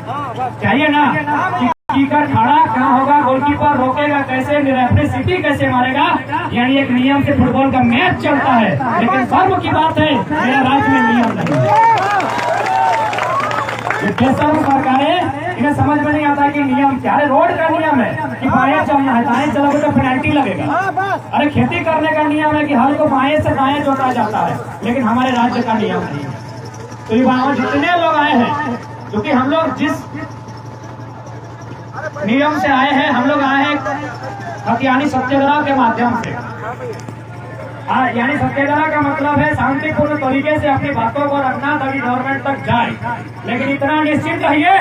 चाहिए ना। कीकर खड़ा कहाँ होगा, गोलकीपर रोकेगा कैसे, रेफरी सीटी कैसे मारेगा, यानी एक नियम से फुटबॉल का मैच चलता है। लेकिन गर्व की बात है मेरा राज्य में नियम नहीं है। सरकारें इन्हें समझ में नहीं आता कि नियम क्या है। रोड का नियम है कि बाएं चलना है, दाएं चलोगे तो पेनल्टी लगेगा। अरे खेती करने का नियम है कि हल को बाएं से दाएं जोता जाता है, लेकिन हमारे राज्य का नियम नहीं है। तो युवाओं जितने लोग आए हैं, क्योंकि हम लोग जिस नियम से आए हैं, हम लोग आए हैं हथियानी सत्याग्रह के माध्यम से। यानी सत्याग्रह का मतलब है शांतिपूर्ण तरीके से अपनी बातों को रखना ताकि गवर्नमेंट तक जाए। लेकिन इतना निश्चित रहिए,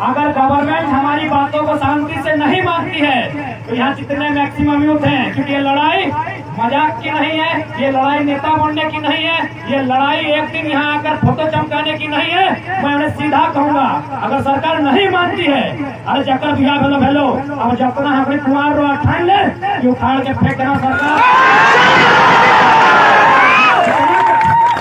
अगर गवर्नमेंट हमारी बातों को शांति से नहीं मानती है तो यहाँ जितने मैक्सिमम यूथ हैं, क्योंकि ये लड़ाई मजाक की नहीं है, ये लड़ाई नेता बनने की नहीं है, ये लड़ाई एक दिन यहाँ आकर फोटो चमकाने की नहीं है। मैं उन्हें सीधा कहूंगा, अगर सरकार नहीं मानती है, अरे जकर बिया भेलो अब जतना अपने कुमार रो ठान ले, ये उखाड़ के फेंकना सरकार।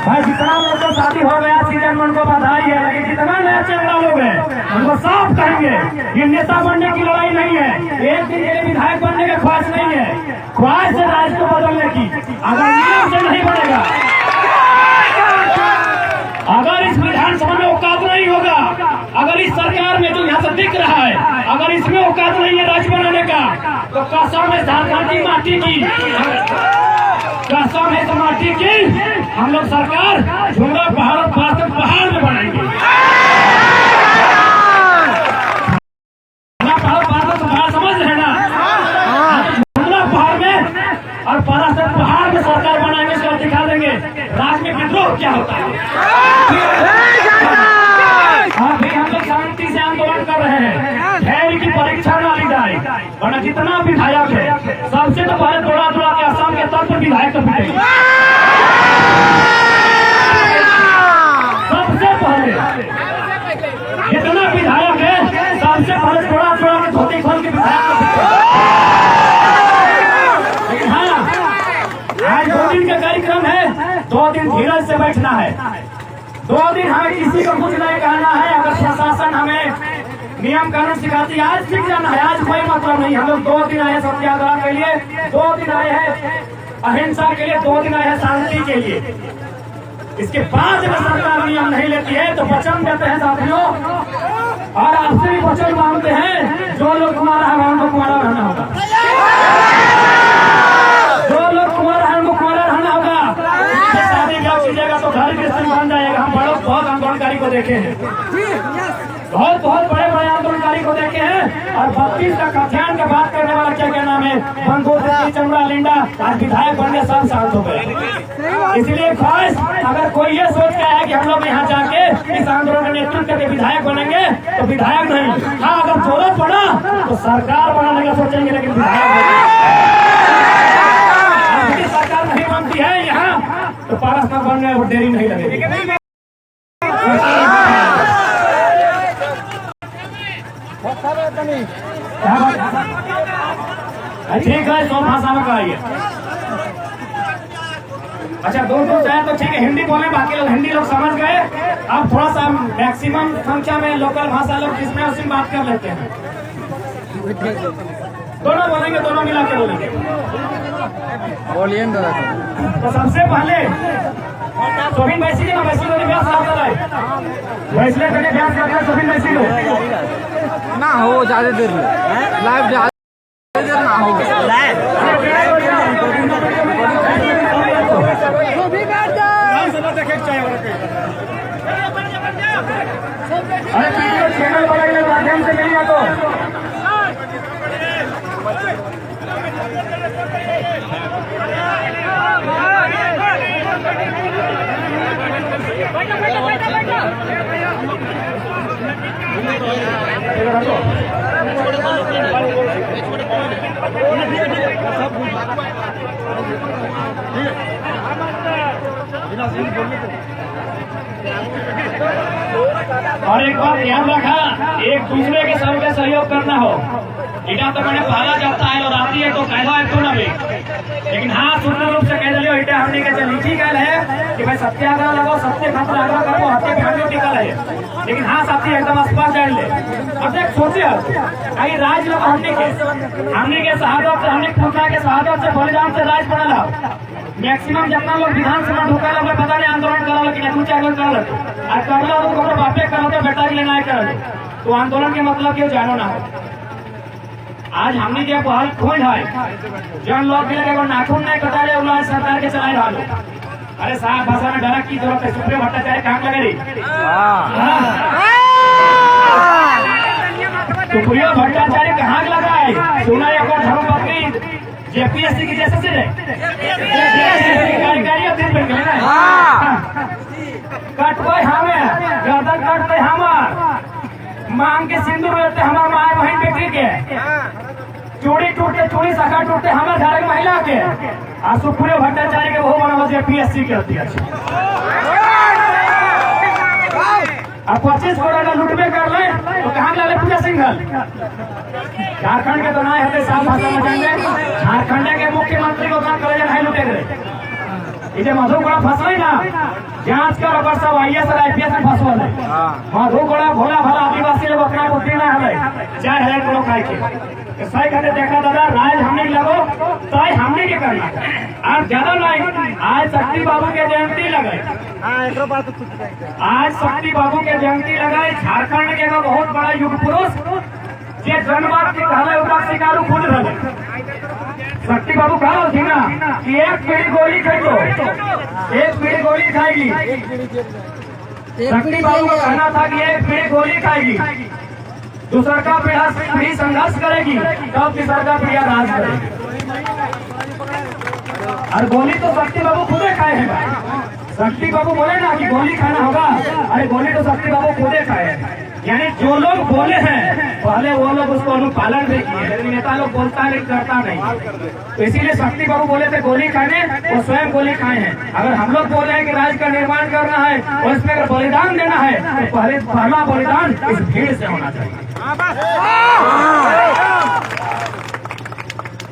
भाई जितना लोग को शादी हो गया सीजन में उनको बधाई है, लेकिन जितना नया चेहरा लोग हैं उनको साफ कहेंगे ये नेता बनने की लड़ाई नहीं है, एक दिन के लिए विधायक बनने की ख्वाहिश नहीं है, ख्वाहिश है राज्य को बदलने की। अगर नियम से नहीं बनेगा, अगर इस विधानसभा में औकात नहीं होगा, अगर इस सरकार में जो यहाँ से दिख रहा है अगर इसमें औकात नहीं है राज्य बनाने का, तो कसम है झारखंड की माटी की, कसम है इस माटी की, हम लोग सरकार झुमरा पहाड़ में बनाएंगे। पहाड़ समझ रहे ना, झुमरा पहाड़ में और परासर पहाड़ में सरकार बनाएंगे, इसको दिखा देंगे राज्य में विद्रोह क्या होता है। अभी हम लोग शांति से आंदोलन कर रहे हैं, धैर्य की परीक्षा ना ली जाए, वरना जितना विधायक है सबसे तो पहले दौड़ा के असम के तौर पर विधायक तो पिटेंगे। सबसे पहले जितना विधायक है सबसे पहले दौड़ा के धोती खोल के विधायक को पिटेंगे। लेकिन हाँ, आज 2 दिन का कार्यक्रम है, 2 दिन धीरज से बैठना है, 2 दिन हमें किसी को कुछ नहीं कहना है। अगर प्रशासन हमें नियम कानून सिखाती आज सीख जाना है, आज कोई मतलब नहीं। हम लोग 2 दिन आए सत्याग्रह के लिए, 2 दिन आए हैं अहिंसा के लिए, 2 दिन आए हैं शांति के लिए। इसके बाद अगर सरकार नियम नहीं लेती है तो वचन देते हैं साथियों, और आपसे भी वचन मांगते हैं, जो लोग कुमारा है उनको कुमारा रहना होगा, जो लोग कुमारा है उनको कुमारा रहना होगा। शादी ब्याह कीजिएगा तो घर गृहस्थी बन जाएगा। हम बहुत आंदोलनकारी को देखे हैं, बहुत बड़े आंदोलनकारी को देखे हैं, और 32 का कथ्यान का बात करने वाला क्या नाम है, बंदूक चमड़ा लिंडा, आज विधायक बनने सब शांत हो गए। इसलिए ख्वाहिश, अगर कोई ये सोच के है कि हम लोग यहाँ जाके इस आंदोलन का नेतृत्व करके विधायक बनेंगे, तो विधायक नहीं, हाँ अगर जरूरत पड़ा तो सरकार बनाने का सोचेंगे, लेकिन विधायक सरकार नहीं बनती है यहाँ तो पारस न बनने में देरी नहीं लगेगी। ठीक है, 100 भाषा में कराइए। अच्छा, दूर जाए तो ठीक है, हिंदी बोले, बाकी लोग हिंदी लोग समझ गए। अब थोड़ा सा मैक्सिमम संख्या में लोकल भाषा लोग जिसमें उसमें बात कर लेते हैं, दोनों बोलेंगे, दोनों मिला के बोलेंगे। बोलिए तो सबसे पहले सोबिन वैसी ने व्यास करता है, वैसले करके व्यास करता है सोबिन वैसी ना हो ज्यादा देर लाइव ज्यादा देर ना हो अरे वीडियो चैनल बनाने के माध्यम से मिलेगा तो और एक बात ध्यान रखा, एक दूसरे के सबके सहयोग करना हो। इटा तो मैंने भागा जाता है और आती है तो कहला है तो ना भी लेकिन हाँ सूत्र रूप से कह दिलियो इटे हमने के लिखी गल है कि भाई सत्याग्रह लगो, सत्य खातिर आग्रह करो, हत्या पे टिकल है। लेकिन हाँ साथी एकदम स्पष्ट जान ले। अब देख सोचिए कहीं राज लोग हमने के शहादत से, हमने पूछा के शहादत से बलिदान से राज बनला। मैक्सिमम जितना लोग विधानसभा ढुका लोग पता नहीं आंदोलन करा, लेकिन तू चाहे कर लो आज करला तो बापे करो तो बेटा के लेना है कर तो आंदोलन के मतलब क्यों जानो ना हो। आज हमने के पहल खोज है जन लोग के लगे नाखून नहीं कटा ले उला सरकार के चलाए रहा लो। अरे साहब भाषा में डरा की जरूरत है, सुप्रीम भट्टाचार्य काम लगे रही। सुप्रीम भट्टाचार्य कहाँ लगा है? सुना एक और धर्मपत्नी जेपीएससी की जैसे से कटवे हमें गर्दन कटते हमार मांग के सिंदूर रहते हमार माए बहन बेटी के चूड़ी टूटते चूड़ी सखा टूटते हमारे घर की महिला के आ सुप्रीम भट्टाचार्य के वो बना जेपीएससी के अध्यक्ष। अब 25 करोड़ का लुटबे कर ले तो कहाँ लगे पूजा सिंघल? झारखंड के तो ना होते साफ भाषा में जाएंगे। झारखंड के मुख्यमंत्री को काम करे नहीं लुटे गए इसे मधुकोड़ा फंसो ना जांच कर ओकर सब आईएएस और आईपीएस में फंसो है। मधुकोड़ा भोला भला आदिवासी लोग अपना बुद्धि ना हले चाहे हले कोनो खाए के सही कहते देखा दादा राज हमने लगो तो हमने के करना आज ज्यादा नहीं। आज शक्ति बाबू के जयंती लगाए, आज शक्ति बाबू के जयंती लगाए। झारखंड के बहुत बड़ा युग पुरुष जे जनवाद के कहले ओकरा शिकारू खुद रहे। शक्ति बाबू कहा थी ना कि एक पीढ़ी गोली खाएगी, एक पीढ़ी गोली खाएगी। शक्ति बाबू का कहना था कि एक पीढ़ी गोली खाएगी, दूसरा का पीढ़ी संघर्ष करेगी, तब तीसरा का पीढ़ी राज करेगी। और गोली तो शक्ति बाबू खुदे खाए हैं। शक्ति बाबू बोले ना कि गोली खाना होगा, अरे गोली तो शक्ति बाबू खुदे खाए हैं। यानी जो लोग बोले हैं पहले वो लोग उसको अनुपालन भी किए, लेकिन नेता लोग बोलता है लेकिन करता नहीं। तो इसीलिए शक्ति बाबू बोले थे गोली खाने, वो स्वयं गोली खाए हैं। अगर हम लोग बोल रहे हैं कि राज्य का निर्माण करना है और इसमें अगर बलिदान देना है तो पहला बलिदान इस भीड़ से होना चाहिए।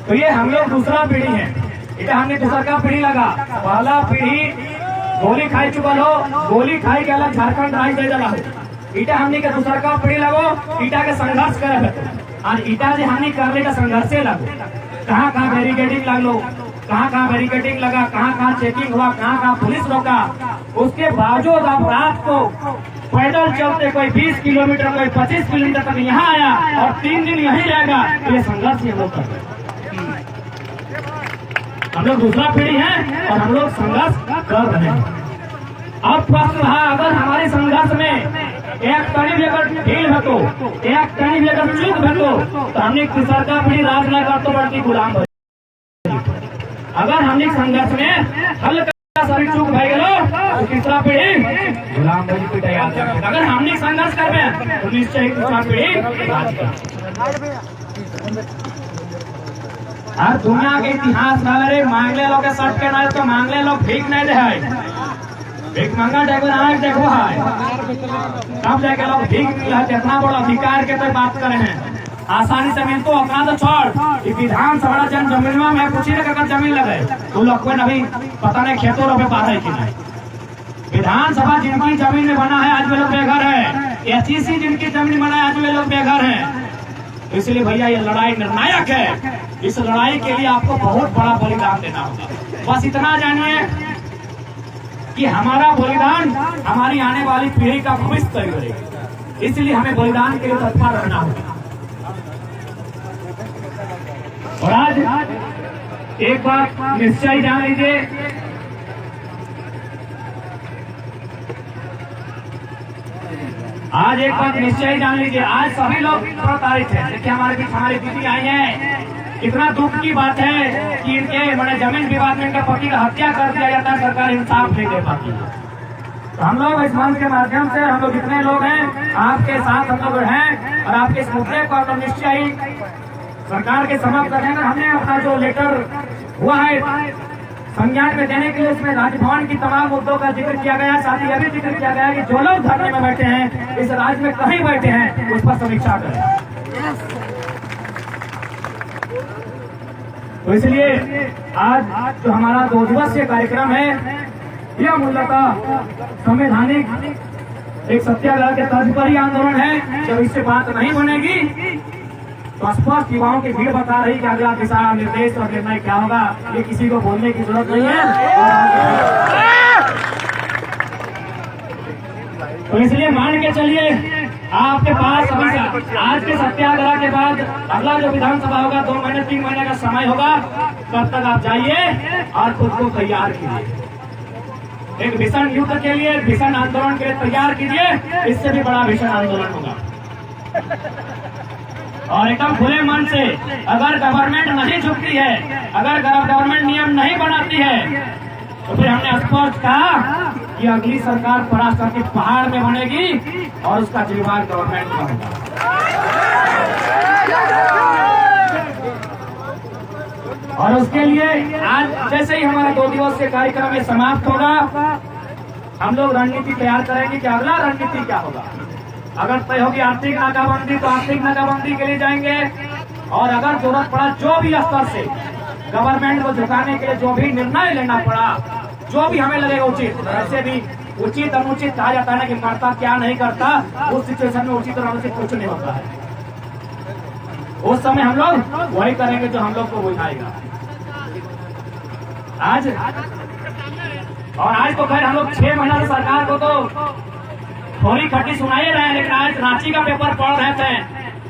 तो ये हम लोग दूसरा पीढ़ी है, इधर हमने दूसरा का पीढ़ी लगा। पहला पीढ़ी गोली खाई चुकल हो, गोली खाई के अलग झारखंड राज्य दे दला हो। ईटा हमने के दूसरा का पीढ़ी लगो, ईटा के संघर्ष करे और ईटा से हमने करने का संघर्ष लगो। कहाँ कहाँ बैरिकेडिंग लगलो, कहाँ कहाँ बैरिकेडिंग लगा, कहाँ कहाँ चेकिंग हुआ, कहाँ कहाँ पुलिस रोका। उसके बावजूद अब रात को पैदल चलते कोई 20 किलोमीटर कोई 25 किलोमीटर तक यहाँ आया और 3 दिन यहीं रहेगा। ये संघर्ष ये लोग करते हैं। हम लोग दूसरा पीढ़ी है और हम लोग संघर्ष कर रहे हैं। अब प्रश्न रहा अगर हमारे संघर्ष में एक कड़ी भी अगर ढील है तो एक कड़ी भी अगर चूक है तो हमने तीसरा का पीढ़ी राज न कर तो बढ़ती गुलाम हो। अगर हमने संघर्ष में हल्का सारी चूक भाई गलो तो तीसरा पीढ़ी गुलाम बनी की तैयार। अगर हमने संघर्ष करबे तो निश्चय ही तीसरा पीढ़ी राज कर। हर दुनिया के इतिहास में मांगले लोग के सट के नहीं तो मांगले लोग भीख नहीं दे। भीख मांगा जाएगा आज देखो है तब जाके लोग भीख मिला है। इतना बड़ा अधिकार के तो बात करे हैं आसानी से मिल तो अपना तो छोड़ विधानसभा जन जमीन में पूछी ना अगर जमीन लगे तो लोग को अभी पता नहीं खेतों रुपए पा रहे कि नहीं। विधानसभा जिनकी जमीन में बना है आज वे लोग बेघर है, एचईसी जिनकी जमीन बना है आज वे लोग बेघर है। इसलिए भैया ये लड़ाई निर्णायक है, इस लड़ाई के लिए आपको बहुत बड़ा बलिदान देना होगा। बस इतना जानिए कि हमारा बलिदान हमारी आने वाली पीढ़ी का भविष्य तय करेगा, इसलिए हमें बलिदान के लिए तत्पर रहना होगा। और आज एक बात निश्चय जान लीजिए, आज एक बात निश्चय जान लीजिए, आज सभी लोग प्रताड़ित हैं। देखिए हमारे बीच हमारी दीदी आई है, इतना दुख की बात है कि इनके मैंने जमीन विवाद में इनके पति का हत्या कर दिया जाता है, सरकार इंसाफ नहीं दे पाती। तो हम लोग इस मंच के माध्यम से हम लोग जितने लोग हैं आपके साथ हम लोग हैं और आपके इस मुद्दे को तो निश्चय ही सरकार के समक्ष रखेंगे। हमने अपना जो लेटर हुआ है संज्ञान में देने के लिए उसमें राजभवन की तमाम मुद्दों का जिक्र किया गया, साथ ही अभी जिक्र किया गया कि जो लोग धरने में बैठे हैं इस राज्य में कहीं बैठे हैं उस पर समीक्षा करें। तो इसलिए आज जो हमारा 2 दिवसीय कार्यक्रम है, यह मूलतः संवैधानिक एक सत्याग्रह के तर्ज पर ही आंदोलन है। जब इससे बात नहीं बनेगी तो स्पष्ट युवाओं की भीड़ बता रही कि अगला दिशा निर्देश और निर्णय क्या होगा, ये किसी को बोलने की जरूरत नहीं है। तो इसलिए मान के चलिए आपके पास हमेशा आज के सत्याग्रह के बाद अगला जो विधानसभा होगा 2 महीने 3 महीने का समय होगा, तब तक आप जाइए और खुद को तैयार कीजिए। एक भीषण युद्ध के लिए, भीषण आंदोलन के लिए तैयार कीजिए। इससे भी बड़ा भीषण आंदोलन होगा। और एकदम खुले मन से, अगर गवर्नमेंट नहीं झुकती है, अगर गवर्नमेंट नियम नहीं बनाती है, तो फिर हमने स्पष्ट कहा कि अगली सरकार पराशक्ति पहाड़ में बनेगी और उसका जिम्मेदार गवर्नमेंट का होगा। और उसके लिए आज जैसे ही हमारा 2 दिवसीय कार्यक्रम में समाप्त होगा, हम लोग रणनीति तैयार करेंगे कि अगला रणनीति क्या होगा। अगर तय होगी आर्थिक नाकाबंदी तो आर्थिक नाकाबंदी के लिए जाएंगे, और अगर जरूरत पड़ा जो भी स्तर से गवर्नमेंट को झुकाने के लिए जो भी निर्णय लेना पड़ा, जो भी हमें लगेगा उचित, वैसे भी उचित अनुचित कहा जाता है ना कि करता क्या नहीं करता, उस सिचुएशन में उचित और अनुचित कुछ नहीं होता है। उस समय हम लोग वही करेंगे जो हम लोग को बुझाएगा। आज तो खैर हम लोग 6 महीना से सरकार को तो थोड़ी खट्टी सुनाई रहे हैं, लेकिन आज रांची का पेपर पढ़ रहे थे,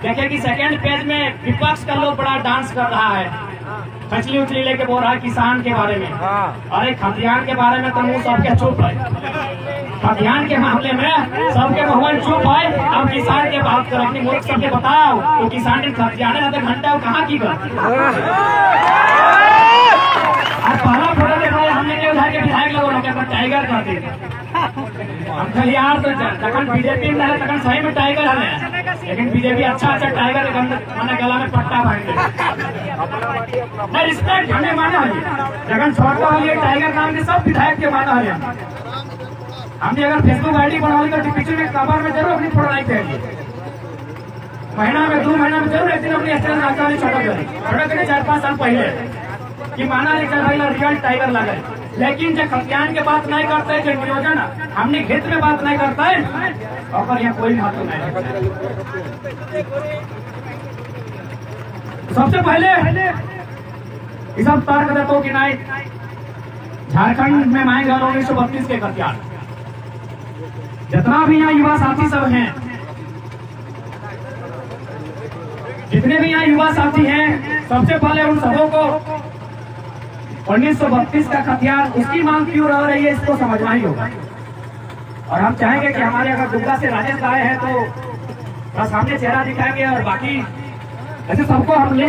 देखे कि 2nd पेज में विपक्ष का लोग बड़ा डांस कर रहा है, मछली उछली लेके बोल रहा है किसान के बारे में। अरे खतियान के बारे में तो मुंह सबके चुप है, खतियान के मामले में सबके भगवान चुप है। अब किसान के बात कर अपनी मुल्क सबके बताओ तो किसान ने खतियाने रहते घंटा कहाँ की कर। आज पहला फोटो देखा हमने के उधर के विधायक लोगों के टाइगर करते हम कल यार तो तखन बीजेपी में रहे तखन सही में टाइगर है, लेकिन बीजेपी अच्छा टाइगर के मैंने गला में पट्टा बांध दिया। रिस्पेक्ट हमें माना है, जगन छोड़ता वाली टाइगर नाम के सब विधायक के माना है। हमने अगर फेसबुक आईडी बनाई तो पीछे में कवर में जरूर अपनी फोटो लाइक करेंगे, महीना में 2 महीना में जरूर एक दिन अपनी स्टेटस रखा वाली छोटा करें 4-5 साल पहले कि माना रियल टाइगर लगे। लेकिन जो खतियान के बात नहीं करते है, जो नियोजन हमने हित में बात नहीं करता है, और यहाँ कोई महत्व नहीं। सबसे पहले ये सब तर्क देता हूँ कि नहीं, झारखंड में मांगे 1932 के खतियान, जितना भी यहाँ युवा साथी सब हैं, जितने भी यहाँ युवा साथी हैं, सबसे पहले उन सबों को 1932 का खतियान उसकी मांग क्यों रह रही है, इसको समझना ही होगा। और हम चाहेंगे कि हमारे अगर दुर्गा से राजेश आए हैं तो बस सामने चेहरा दिखाएंगे, और बाकी ऐसे सबको हम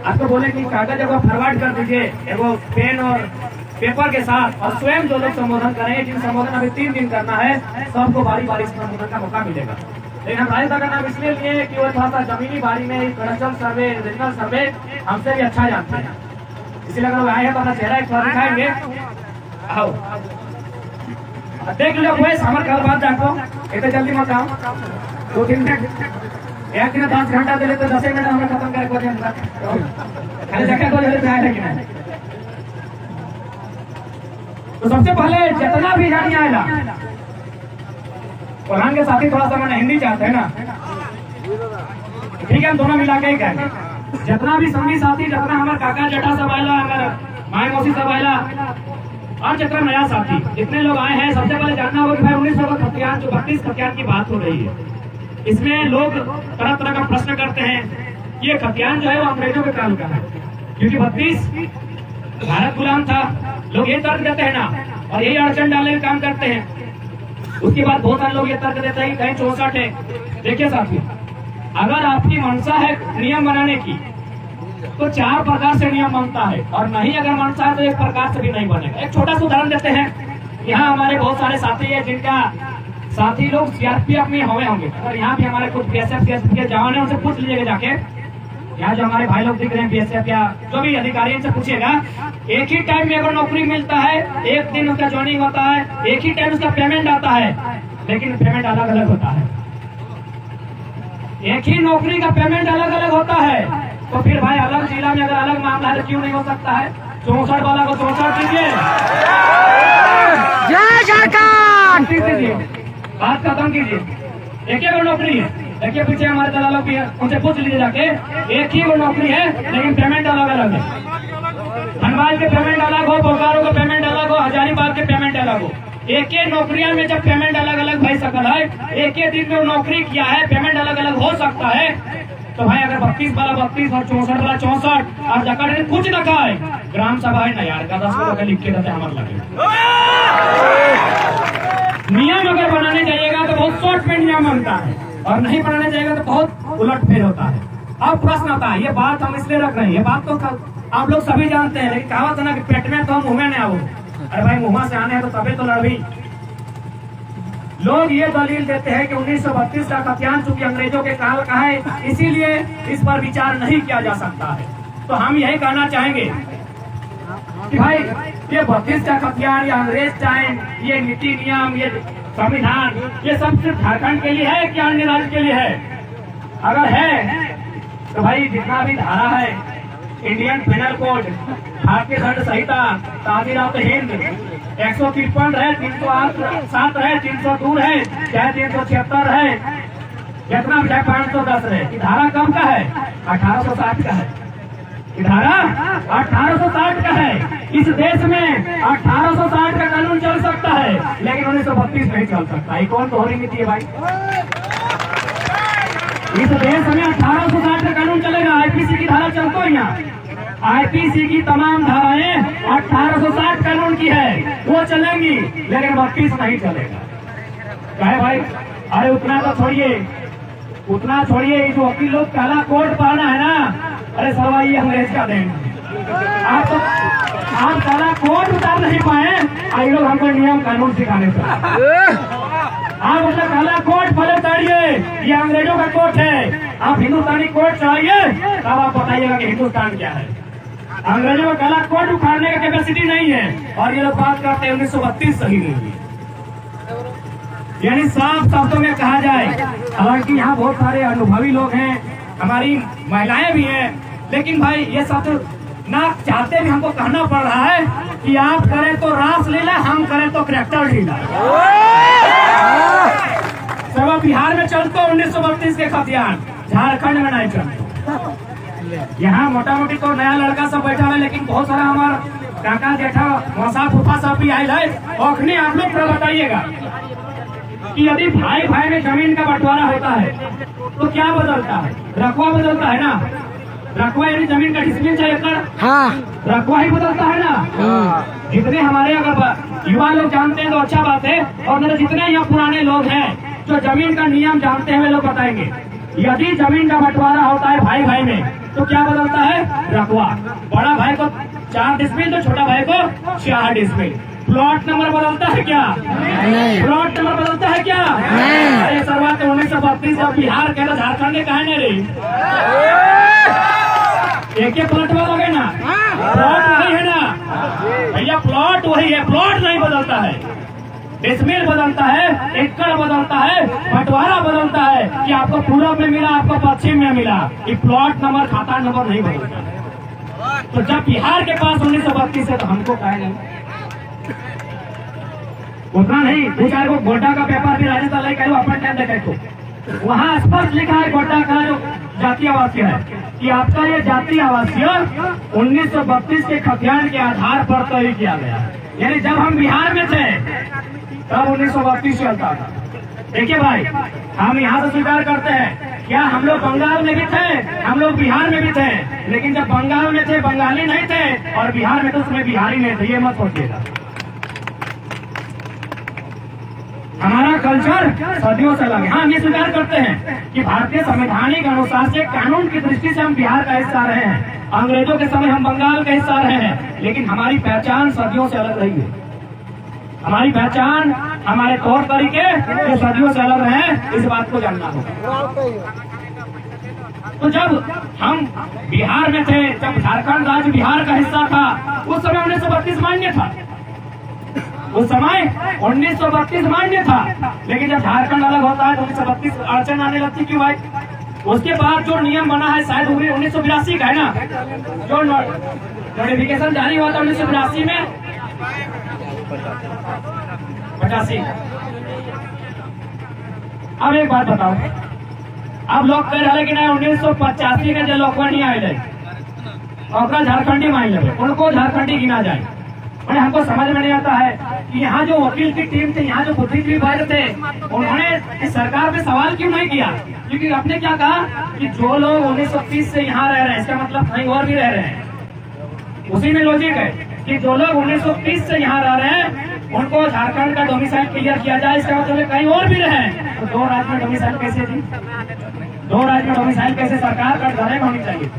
आपको बोले कि कागज एगो फॉरवर्ड कर दीजिए, एगो पेन और पेपर के साथ, और स्वयं जो लोग संबोधन करेंगे, जिन संबोधन अभी 3 दिन करना है, सबको बारी बारी से संबोधन का मौका मिलेगा। लेकिन हम राजेश का नाम इसलिए लिए कि वो थोड़ा सा जमीनी बारी में कल्चरल सर्वे, रीजनल सर्वे हमसे भी अच्छा जानते हैं, इसीलिए अगर आए हैं तो अपना चेहरा एक बार दिखाएंगे। आओ देख लो भाई, हमारे कल बात जाको इतने जल्दी मत आओ, 2-3 मिनट, 1 दिन 10 घंटा दे तो 10 मिनट हमें खत्म करे खाली जगह को जल्दी आए कि नहीं। तो सबसे पहले जितना भी जानी आएगा, प्रधान के साथी थोड़ा सा मैंने हिंदी चाहते हैं ना, ठीक है, हम दोनों मिला के ही कहेंगे। जितना भी संगी साथी, जितना हमारे काका जेठा सब आयला, हमारे माए मौसी सब आयला, और जितना नया साथी, जितने लोग आए हैं, सबसे पहले जानना होगा कि भाई 1900 का खतियान, जो 32 खतियान की बात हो रही है, इसमें लोग तरह तरह का प्रश्न करते हैं। ये खतियान जो है वो अंग्रेजों के काल का है, क्योंकि 32 भारत गुलाम था, लोग ये तर्क देते हैं ना, और यही अड़चन डालने का काम करते हैं। उसके बाद बहुत सारे लोग ये तर्क देते हैं कहीं 64 है। देखिए साथियों, अगर आपकी मंशा है नियम बनाने की, तो 4 प्रकार से नियम बनता है, और नहीं अगर मंशा है तो 1 प्रकार से भी नहीं बनेगा। एक छोटा सा उदाहरण देते हैं। यहाँ हमारे बहुत सारे साथी हैं जिनका साथी लोग सीआरपीएफ में हुए होंगे, और यहाँ भी हमारे कुछ बीएसएफ के जवान है, उनसे पूछ लीजिएगा जाके। यहाँ जो हमारे भाई लोग दिख रहे हैं बीएसएफ या जो भी अधिकारी, इनसे पूछिएगा, एक ही टाइम में अगर नौकरी मिलता है, एक दिन उसका ज्वाइनिंग होता है, एक ही टाइम उसका पेमेंट आता है, लेकिन पेमेंट अलग अलग होता है। एक ही नौकरी का पेमेंट अलग अलग होता है, तो फिर भाई अलग जिला में अगर अलग मामला है तो क्यों नहीं हो सकता है? 64 वाला को 64 दीजिए, जय झारखंड। दीजिए, बात खत्म कीजिए। एक ही नौकरी है, देखिए पीछे हमारे दलालों की है, उनसे पूछ लीजिए जाके, एक ही वो नौकरी है लेकिन पेमेंट अलग अलग है। धनबाद के पेमेंट अलग हो, बोकारो का पेमेंट अलग हो, हजारीबाग के पेमेंट अलग हो। एक ही नौकरियां में जब पेमेंट अलग अलग भाई सकल है, एक ही दिन में वो नौकरी किया है, पेमेंट अलग अलग हो सकता है। तो भाई अगर 32 वाला 32 और 64 वाला 64 और जकड़ कुछ न खाए, ग्राम सभा है ना यार का 10 लोग लिख के देते हमारे लगे। नियम अगर बनाने जाइएगा तो बहुत शॉर्ट में नियम बनता है, और नहीं बनाने जाएगा तो बहुत उलट फेर होता है। अब प्रश्न आता है, ये बात हम इसलिए रख रहे हैं, ये बात तो आप लोग सभी जानते हैं, लेकिन कहावत है ना कि पेट में तो मुंह में नहीं आओ। अरे भाई मुंह से आने हैं तो तभी तो लड़वी। लोग ये दलील देते हैं कि 1932 का खतियान चूंकि अंग्रेजों के काल का है, इसीलिए इस पर विचार नहीं किया जा सकता है। तो हम यही कहना चाहेंगे कि भाई ये 32 का खतियान या अंग्रेज टाइम, ये नीति नियम, ये संविधान, ये सब सिर्फ झारखंड के लिए है कि अन्य राज्य के लिए है? अगर है तो भाई जितना भी धारा है, इंडियन पिनल कोड, भारतीय दंड संहिता, ताजीरात हिंद, 153 है, 307 है, 302 है, चाहे 376 है, जितना भी 510 है। ये धारा कब का है? 1860 का है। ये धारा 1860 का है। इस देश में 1860 का कानून चल सकता है, लेकिन 1932 नहीं चल सकता। ये कौन दोहरी नीति है भाई? इस देश में 1860 का कानून चलेगा। आईपीसी की धारा चलता है यहाँ, आईपीसी की तमाम धाराएं 1860 कानून की है, वो चलेंगी, लेकिन 32 नहीं चलेगा। कहे भाई अरे उतना छोड़िए, जो वकील लोग काला कोट पहना है ना, अरे सरवा ये अंग्रेज का देन। आप काला कोट उतार नहीं पाए, आई लोग हमको नियम कानून सिखाने से। आप अपना काला कोट पहले उतारिए, ये अंग्रेजों का कोट है। आप हिंदुस्तानी कोट चढ़ाइए, तब आप बताइएगा कि हिंदुस्तान क्या है। अंग्रेजों का काला कोट उखाड़ने का कैपेसिटी नहीं है, और ये लोग बात करते हैं 1932 सही नहीं है। यानी साफ शब्दों में कहा जाए, हालांकि यहाँ बहुत सारे अनुभवी लोग हैं, हमारी महिलाएं भी हैं, लेकिन भाई ये सब ना चाहते भी हमको कहना पड़ रहा है कि आप करें तो रासलीला, हम करें तो करैक्टर ढीला। सब बिहार में चलते 1932 के खतियान, झारखंड में नहीं चलते। यहाँ मोटा मोटी तो नया लड़का सब बैठा है, लेकिन बहुत सारा हमारा काका जेठा मौसा फूफा सब भी आये है। और आप लोग बताइएगा कि यदि भाई भाई में जमीन का बंटवारा होता है तो क्या बदलता है? रकबा बदलता है ना। रकबा यानी जमीन का डिस्प्लिन चाहिए एकड़, हाँ, रकबा ही बदलता है ना। जितने हमारे अगर युवा लोग जानते हैं तो अच्छा बात है, और जितने यहाँ पुराने लोग हैं जो जमीन का नियम जानते हैं वे लोग बताएंगे। यदि जमीन का बंटवारा होता है भाई भाई में तो क्या बदलता है? रकबा। बड़ा भाई को 4 डिस्मिल तो छोटा भाई को 4 डिस्मिल। प्लॉट नंबर बदलता है क्या? नहीं। प्लॉट नंबर बदलता है क्या? नहीं। अरे शुरुआत 1932 जब बिहार के झारखंड ने कहा नहीं एक प्लॉट वाला गए ना, प्लॉट वही है ना भैया, प्लॉट वही है, प्लॉट नहीं बदलता है। डिस्मिल बदलता है, एकड़ बदलता है, बंटवारा बदलता है कि आपको पूरब में मिला, आपको पश्चिम में मिला। ये प्लॉट नंबर खाता नंबर नहीं बदलता। तो जब बिहार के पास 1932 है तो हमको कहे नहीं, उतना नहीं। 2-4 को गोड्डा का पेपर भी राजस्थान लेकर अपन टाइम देखे तो वहाँ स्पष्ट लिखा है गोड्डा का जो जातीय आवासीय है कि आपका ये जातीय आवासीय 1932 के खतियान के आधार पर तय किया गया। यानी जब हम बिहार में थे तब 1932 चलता था। देखिए भाई, हम यहाँ से स्वीकार करते हैं, क्या हम लोग बंगाल में भी थे, हम लोग बिहार में भी थे, लेकिन जब बंगाल में थे बंगाली नहीं थे, और बिहार में तो उसमें बिहारी नहीं थे। ये मत सोचिएगा। हमारा कल्चर सदियों से अलग है। हम ये स्वीकार करते हैं कि भारतीय संवैधानिक अनुसार से कानून की दृष्टि से हम बिहार का हिस्सा रहे हैं, अंग्रेजों के समय हम बंगाल का हिस्सा रहे हैं, लेकिन हमारी पहचान सदियों से अलग रही है। हमारी पहचान, हमारे तौर तरीके ये सदियों से अलग रहे हैं, इस बात को जानना होगा। तो जब हम बिहार में थे, जब झारखंड राज्य बिहार का हिस्सा था, उस समय 1932 मान्य था। उस समय 1932 मान्य था, लेकिन जब झारखंड अलग होता है तो 1932 अड़चन आने लगती। क्यों भाई? उसके बाद जो नियम बना है शायद 1982 का है ना, जो नोटिफिकेशन जारी हुआ था 1982 में 85। अब एक बात बताओ, अब लोग कह रहे कि नहीं 1985 में जो लोग नहीं आए और झारखंडी मान ले, उनको झारखंडी गिना जाए। मैंने हमको समझ में नहीं आता है कि यहाँ जो वकील की टीम थी, यहाँ जो बुद्धिजीवी वर्ग थे, उन्होंने इस सरकार पे सवाल क्यों नहीं किया? क्योंकि आपने क्या कहा कि जो लोग 1930 से यहाँ रह रहे हैं, इसका मतलब कहीं और भी रह रहे हैं। उसी में लॉजिक है कि जो लोग 1930 से यहाँ रह रहे हैं उनको झारखंड का डोमिसाइल क्लियर किया जाए, इसका मतलब कहीं और भी रहे। तो 2 राज्य में डोमिसाइल कैसे थी? 2 राज्य में डोमिसाइल कैसे? सरकार कटघरे में होनी चाहिए।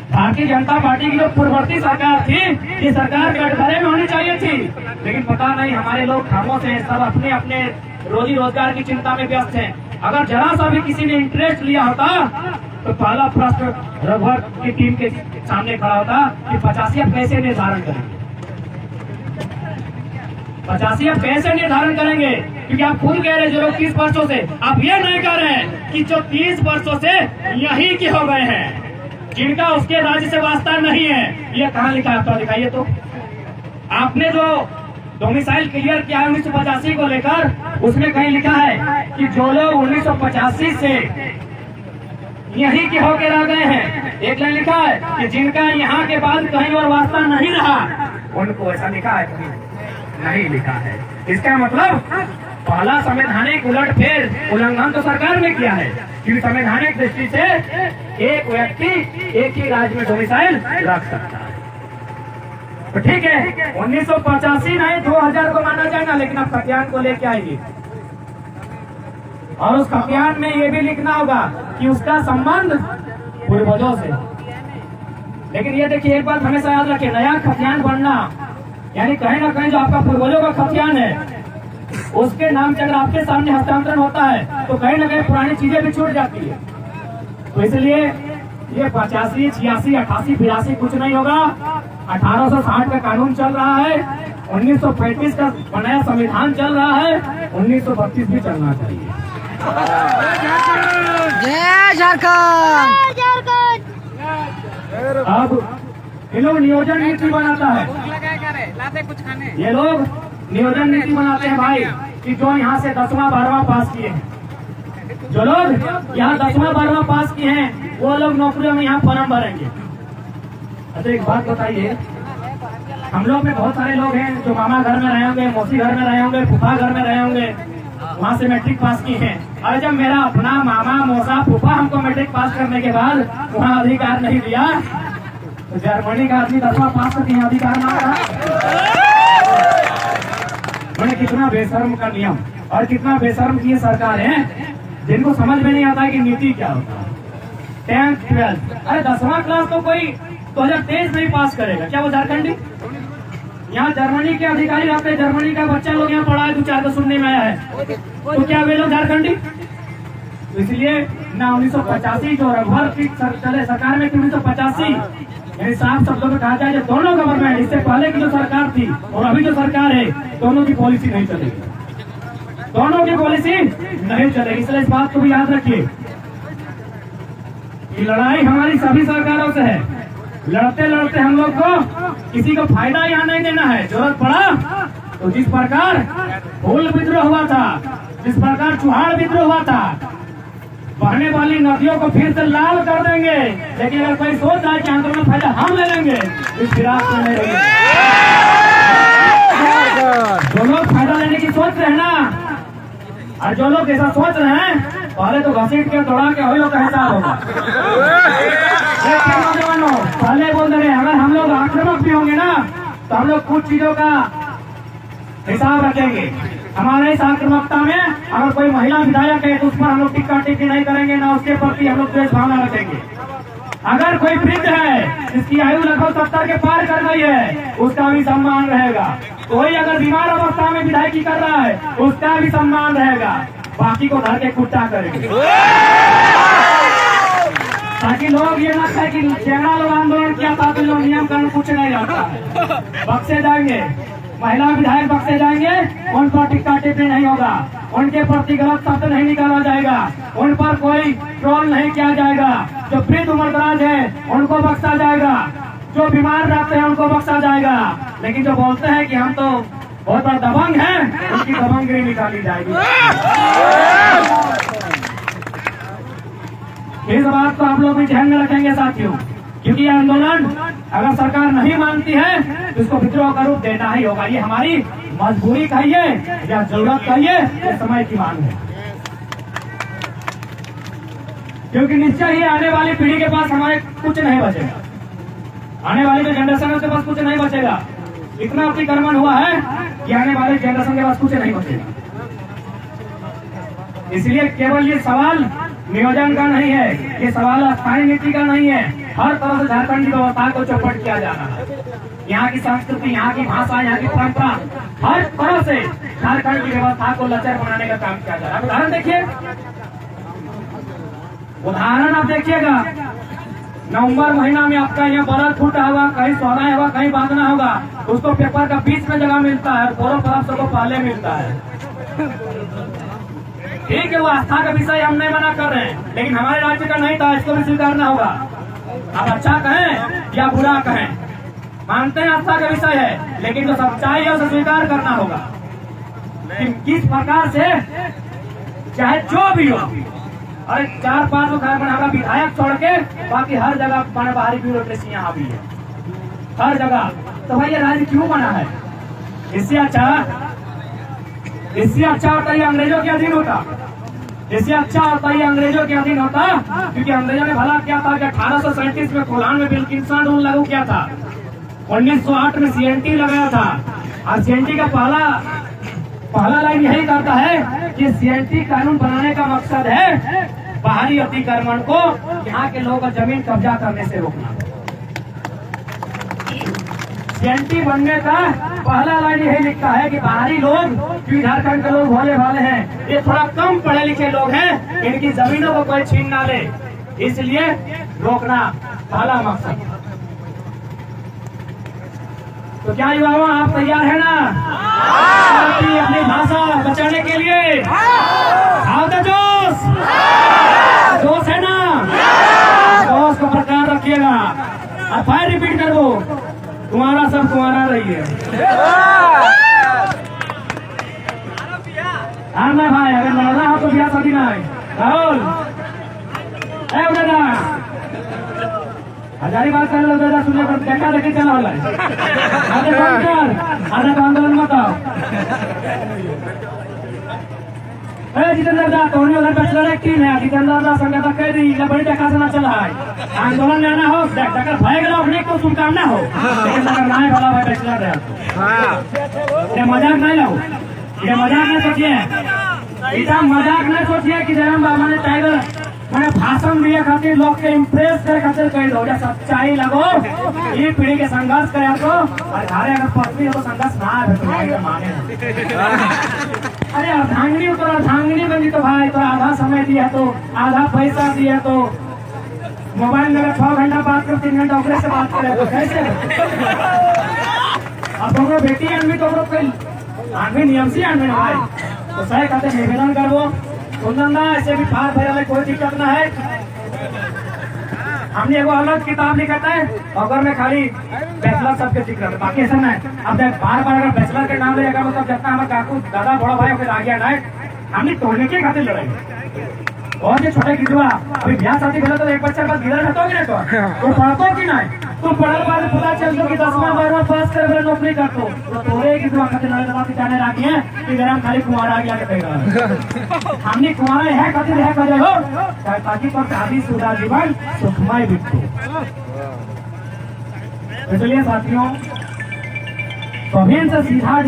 भारतीय जनता पार्टी की जो पूर्ववर्ती सरकार थी, ये सरकार कटघरे में होनी चाहिए थी, लेकिन पता नहीं हमारे लोग खामोश हैं, सब अपने अपने रोजी रोजगार की चिंता में व्यस्त हैं। अगर जरा सा भी किसी ने इंटरेस्ट लिया होता तो पहला प्रश्न रघुवर की टीम के सामने खड़ा होता कि 85 कैसे निर्धारण करेंगे, 85 कैसे निर्धारण करेंगे? क्योंकि आप खुद कह रहे हैं जो लोग 30 वर्षों से, आप ये नहीं कह रहे हैं कि जो 30 वर्षों से यही के हो गए हैं, जिनका उसके राज्य से वास्ता नहीं है। ये कहाँ लिखा है? आपको दिखाइए तो। आपने जो डोमिसाइल क्लियर किया है 1985 को लेकर, उसमें कहीं लिखा है कि जो लोग 1985 से यहीं के होकर रह गए हैं, एक लाइन लिखा है कि जिनका यहाँ के बाद कहीं और वास्ता नहीं रहा, उनको ऐसा लिखा है? नहीं लिखा है। इसका मतलब पहला संवैधानिक उलटफेर उल्लंघन तो सरकार ने किया है, क्योंकि संवैधानिक दृष्टि से एक व्यक्ति एक ही राज्य में डोमिसाइल रख सकता है। तो ठीक है, 1985 नहीं 2000 को माना जाए ना, लेकिन अब खतियान को लेके आएगी और उस खतियान में ये भी लिखना होगा कि उसका संबंध पूर्वजों से। लेकिन ये देखिए, एक बात हमेशा याद रखिए, नया खतियान बनना यानी कहीं ना कहीं जो आपका पूर्वजों का खतियान है उसके नाम से अगर आपके सामने हस्तांतरण होता है तो कहीं ना कहीं पुरानी चीजें भी छूट जाती है। तो इसलिए ये 85, 86, 88, 82 कुछ नहीं होगा। 1860 का कानून चल रहा है, 1935 का बनाया संविधान चल रहा है, 1932 भी चलना चाहिए। जय झारखंड। अब ये लोग नियोजन नीति बनाता है, ये लोग नियोजन नीति बनाते हैं भाई, कि जो यहाँ से 10वां 12वां पास किए हैं, जो लोग यहाँ 10वां 12वां पास किए हैं, वो लोग नौकरियों में यहाँ फॉर्म भरेंगे। अच्छा एक बात बताइए, हम लोग में बहुत सारे लोग हैं जो मामा घर में रहे होंगे, मौसी घर में रहे होंगे, फूफा घर में रहे होंगे, वहाँ से मैट्रिक पास की हैं। और जब मेरा अपना मामा मौसा फूफा हमको मैट्रिक पास करने के बाद वहाँ अधिकार नहीं दिया, तो जर्मनी का आदमी 10वां पास करके अधिकार मांग रहा। मैंने कितना बेशर्म का नियम और कितना बेशर्म की सरकार है, जिनको समझ में नहीं आता है कि नीति क्या होता है। 10th 12th, अरे 10वां क्लास तो कोई 2023 नहीं पास करेगा, क्या वो झारखंडी? यहाँ जर्मनी के अधिकारी रहते हैं, जर्मनी का बच्चा लोग यहाँ पढ़ा है, 2-4 तो सुनने में आया है, तो क्या वे लोग झारखंडी? तो इसलिए ना 1985 जो रघुवर की सरकार में 1985 यानी साफ शब्दों में कहा जाए, जो दोनों गवर्नमेंट, इससे पहले की जो सरकार थी और अभी जो सरकार है, दोनों की पॉलिसी नहीं चलेगी, दोनों की पॉलिसी नहीं चलेगी। इसलिए इस बात को भी याद रखिए कि लड़ाई हमारी सभी सरकारों से है। लड़ते लड़ते हम लोग को किसी को फायदा यहाँ नहीं देना है। जरूरत पड़ा तो जिस प्रकार हुल विद्रोह हुआ था, जिस प्रकार चुहाड़ विद्रोह हुआ था, बहने वाली नदियों को फिर से लाल कर देंगे। लेकिन अगर कोई सोच रहा है कि आंदोलन फायदा हम ले लेंगे, इस फिराक में नहीं रहेंगे। जो लोग फायदा लेने की सोच रहे हैं ना, और जो लोग ऐसा सोच रहे हैं, पहले तो घसीट के दौड़ा के वही लोग का हिसाब होगा। नौजवानों पहले बोल रहे हैं, अगर हम लोग आक्रामक भी होंगे ना, तो हम लोग कुछ चीजों का हिसाब रखेंगे। हमारे इस आक्रामकता में अगर कोई महिला विधायक है तो उस पर हम लोग टिक्का टिक्की नहीं करेंगे, ना उसके प्रति हम लोग द्वेष भावना रखेंगे। अगर कोई वृद्ध है जिसकी आयु लगभग 70 के पार कर गई है, उसका भी सम्मान रहेगा। कोई अगर बीमार अवस्था में विधायकी कर रहा है, उसका भी सम्मान रहेगा। बाकी को धर के कुट्टा करेंगे, ताकि लोग ये ना कहे कि चेहरा लोग आंदोलन किया था तो लोग नियम कानून कुछ नहीं जाता है। बक्से जाएंगे, महिला विधायक बक्से जाएंगे, उन पर टिक्का टिप्पणी नहीं होगा, उनके प्रति गलत शब्द नहीं निकाला जाएगा। उन पर कोई ट्रोल नहीं किया जाएगा। जो वृद्ध उम्रदराज है उनको बख्शा जाएगा, जो बीमार रहते हैं उनको बख्शा जाएगा। लेकिन जो बोलते हैं कि हम तो बहुत बड़ा दबंग हैं, उनकी दबंगगिरी निकाली जाएगी। इस बात को आप लोग भी ध्यान में रखेंगे साथियों, क्योंकि ये आंदोलन अगर सरकार नहीं मानती है तो इसको विद्रोह का रूप देना ही होगा। ये हमारी मजबूरी कहिए या जरूरत कहिए, ये समय की मांग है। क्योंकि निश्चय ही आने वाली पीढ़ी के पास हमारे कुछ नहीं बचेगा, आने वाली जनरेशन के पास कुछ नहीं बचेगा। इतना अतिक्रमण हुआ है कि आने वाले जनरेशन के पास कुछ नहीं बचेगा। इसलिए केवल ये सवाल नियोजन का नहीं है, ये सवाल स्थायी नीति का नहीं है। हर तरह से झारखंड की व्यवस्था को चौपट किया जाना है। यहाँ की संस्कृति, यहाँ की भाषा, यहाँ की परंपरा, हर तरह से झारखंड की व्यवस्था को लचर बनाने का काम किया जा रहा है। उदाहरण देखिए, उदाहरण आप देखिएगा, नवंबर महीना में आपका यहाँ बरत फूटा होगा, कहीं सोना होगा, कहीं बांधना होगा, उसको पेपर का बीच में जगह मिलता है, पूरा तरफ सबको पहले मिलता है। ठीक है, वो आस्था का विषय हम नहीं मना कर रहे हैं, लेकिन हमारे राज्य का नहीं था, इसको भी स्वीकारना होगा। आप अच्छा कहें या बुरा कहें, मानते हैं आस्था का विषय है, लेकिन जो सच्चाई है उसे स्वीकार करना होगा। लेकिन किस प्रकार से, चाहे जो भी हो, अरे 4-5 हमारा विधायक छोड़ के बाकी हर जगह बाहरी ब्यूरोक्रेसी यहाँ भी है, हर जगह। तो भाई ये राज्य क्यों बना है? इससे अच्छा होता ये अंग्रेजों के अधीन होता, इससे अच्छा होता ये अंग्रेजों के अधीन होता। क्योंकि अंग्रेजों ने भला क्या था कि 1837 में कोलान में विल्किंसन रूल लागू किया था, 1908 में CNT लगाया था। और CNT का पहला लाइन यही करता है कि CNT कानून बनाने का मकसद है बाहरी अतिक्रमण को यहाँ के लोगों का जमीन कब्जा करने से रोकना। CNT बनने का पहला लाइन यही लिखता है कि बाहरी लोग, जो झारखंड के लोग भोले भाले हैं, ये थोड़ा कम पढ़े लिखे लोग हैं, इनकी जमीनों को कोई छीन ना ले, इसलिए रोकना पहला मकसद। तो क्या युवाओं, आप तैयार है ना अपनी भाषा बचाने के लिए? आओ जोश, जोश है ना? जोश को बरकरार रखिएगा और फायर रिपीट कर दो, तुम्हारा सब तुम्हारा रही है। हाँ मैं भाई, अगर लड़ना हो तो बिया शादी ना है। राहुल हजारी बात कर लो, दादा सुनिए, देखा देखी चला वाला है। आधा तो आंदोलन मत आओ। जितेंद्र दा तो उन्हें उधर बैचलर एक टीम है, जितेंद्र दा संगठन कह दी बड़ी देखा से ना चला है। आंदोलन में आना हो, अगर भयेगा अपने को शुभकामना हो, लेकिन अगर ना भला भाई बैचलर है, ये मजाक नहीं लो, ये मजाक नहीं सोचिए, इतना मजाक नहीं सोचिए कि जयराम बाबा ने टाइगर मैंने भाषण दिए खातिर लोग के इम्प्रेस करे खातिर कह दो, जब सच्चाई लगो ये पीढ़ी के संघर्ष करे तो। और घरे अगर पत्नी हो तो संघर्ष ना है तो माने। अरे अर्धांगिनी तो अर्धांगिनी बनी तो भाई, तो आधा समय दिया तो आधा पैसा दिया तो मोबाइल में 6 घंटा बात कर 3 घंटा ओकरे से बात करे तो कैसे? अब दोनों बेटी आदमी तो आदमी नियम से आदमी ना भाई, तो सही कहते निवेदन करवो सुनना, ऐसे भी फार भरे कोई दिक्कत ना है। हमने एगो अलग किताब लिखा है, अगर में खाली बैचलर सबके जिक्र है, बाकी ऐसा नहीं। अब बार बार अगर बैचलर के नाम लेगा मतलब जितना हमारे काकू दादा बड़ा भाई फिर आ गया ना, हमने तोड़ने के खातिर लड़ाई। और जो छोटे गिरवा अभी ब्याह शादी भेला तो एक बच्चा बस गिरा रहता कि तो पढ़तो कि नहीं? तुम पढ़ल बाद पता चल दो कि 10वां 12वां पास करे नौकरी करतो, तो तोरे गिरवा खातिर लड़ाई जाने लागी है कि गरम खाली कुंवारा आ गया के कहेगा। हमने कुंवारा है खातिर है करे हो ताकि पर शादीशुदा जीवन सुखमय बीते। इसलिए साथियों, कभी से सीधा